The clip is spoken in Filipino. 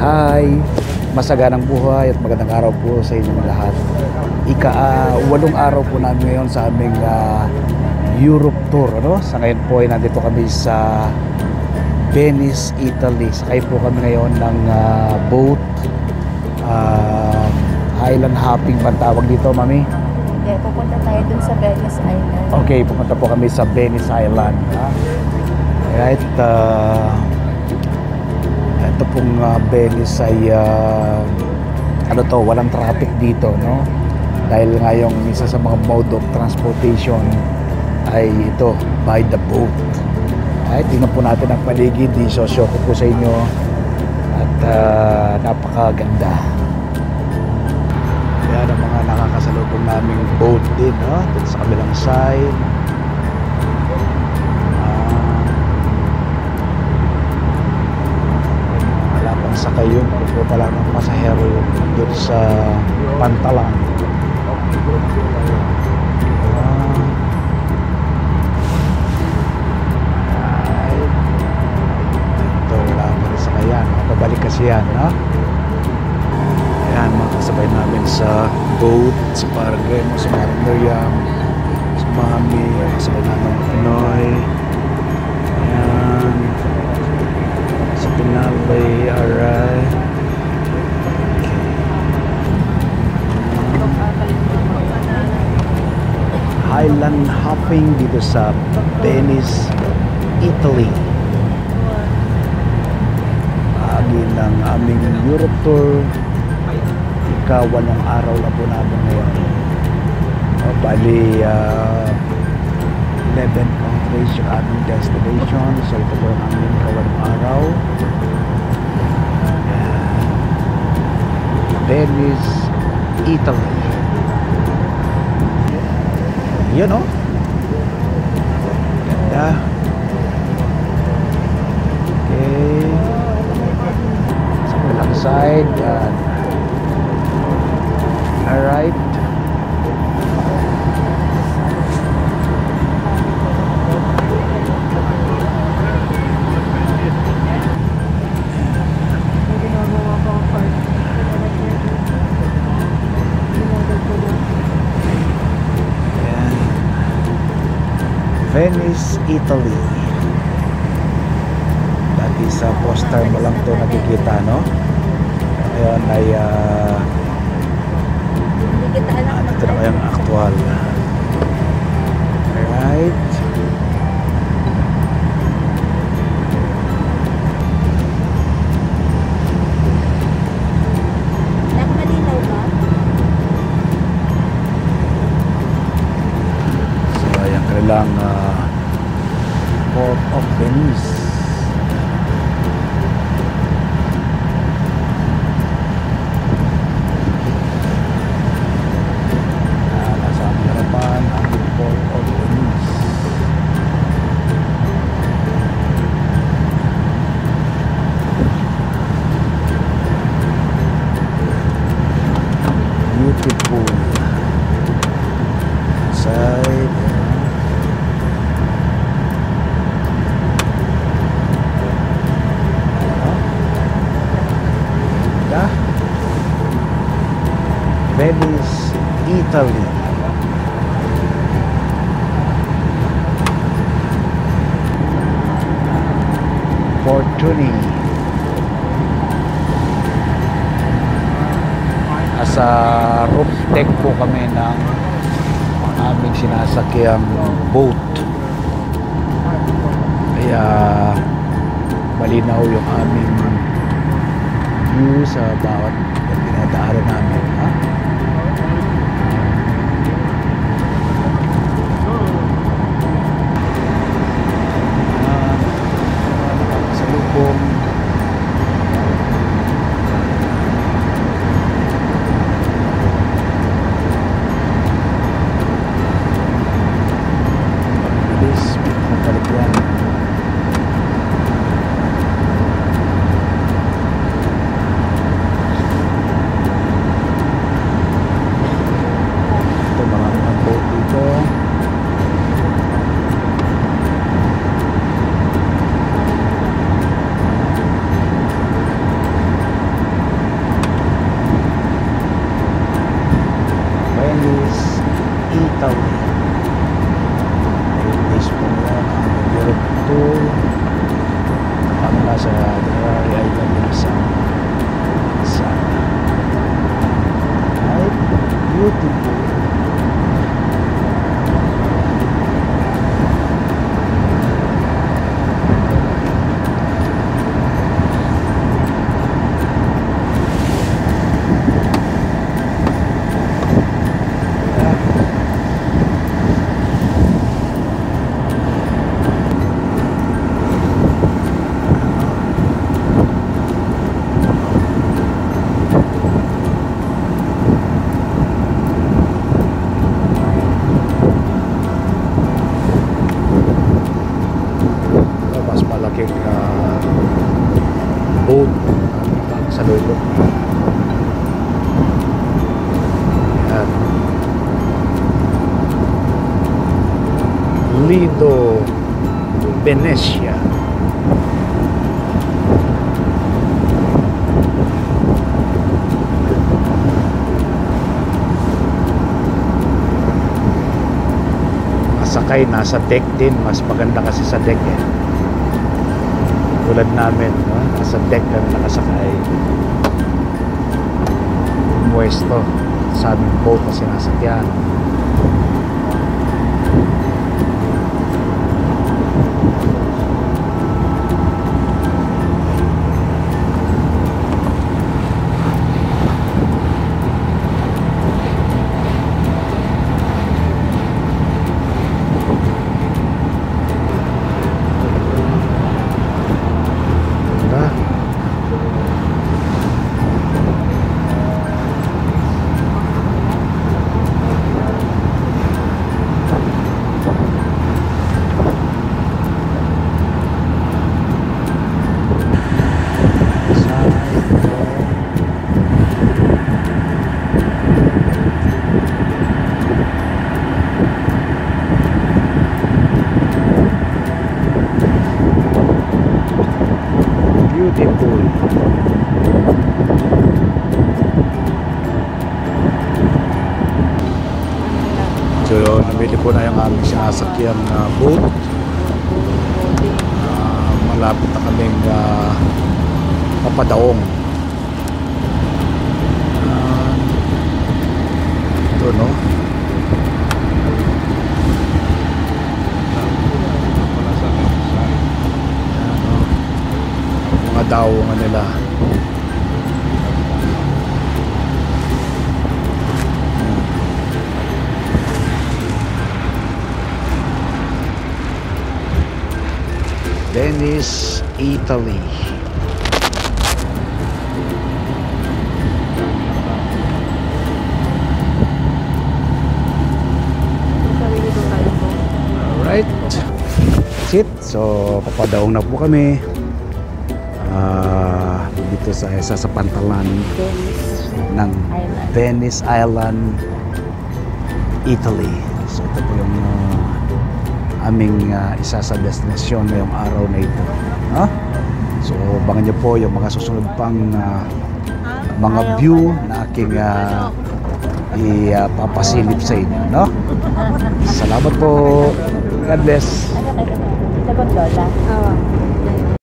Hi! Masaganang buhay at magandang araw po sa inyong lahat. Walong araw po namin ngayon sa aming Europe tour. Sa ngayon po ay nandito kami sa Venice, Italy. Sakay po kami ngayon ng boat. Island hopping ba tawag dito, Mami? Okay, pupunta tayo dun sa Venice Island. Okay, pupunta po kami sa Venice Island. Alright, ito pong Venice ay walang traffic dito, no? Dahil nga yung isa sa mga mode of transportation ay ito, by the boat. Alright, tingnan po natin ang paligid. Isosyo ko po sa inyo at napakaganda. Yan ang mga nakakasalubong naming boat din, no? Dito sa kabilang side. Sakay yun, po pala ng pasahero yun doon sa Pantalan. Ito, wala pa rin sakayan. Pabalik kasi yan, ha? Ayan, mga kasabay namin sa boat, si Paragay mo, si Maring Miriam, si Mami, kasabay namin ng Pinoy. Ayan. Pinabay, alright. Highland hopping dito sa Venice, Italy. Agi ng aming Europe tour. Walong araw na po namin ngayon. Bali 11 countries yung aming destination. So ito po ang aming walong araw. Venice, Italy. Yun, oh. Ganda. Okay. Sa kabilang side. Yan. Alright. Venice, Italy. Dati sa poster mo lang ito nakikita, no? Ngayon ay ito na kayang actual. Alright. Nakamalinaw ba? So ayan kanilang Port of Venice. Nasa amin naman ang Port of Venice. Beautiful side. Venice, Italy. Fortuny. Nasa roof deck po kami ng aming sinasakyang boat. Kaya malinaw yung aming view sa bawat pinadaanan namin, ha? Nakakasalubong. Bilis, matalik yan. sa Island din sa right? Beautiful. Mas malaking boat sa loob. Yan. Lido Venecia. Masakay nasa deck din, mas maganda kasi sa deck eh. Tulad namin, no? Nasa deck kami nakasakay. Pumuesto sa aming boat na sinasakyan. Beautiful. So, nabili po na yung aming sinasakyan na boat. Malapit na kaming papadaong. Ito, no? Mga daungan nila. Venice, Italy. Alright. That's it. So, papadaong na po kami. Dito sa isa sa pantalan ng Venice Island, Italy. So, ito po yung aming isa sa destinasyon ngayong araw na ito. So, abangan nyo po yung mga susunod pang mga view na aking ipapasilip sa inyo, no? Salamat po. God bless. Ano kayo? Sa gondola? Oo.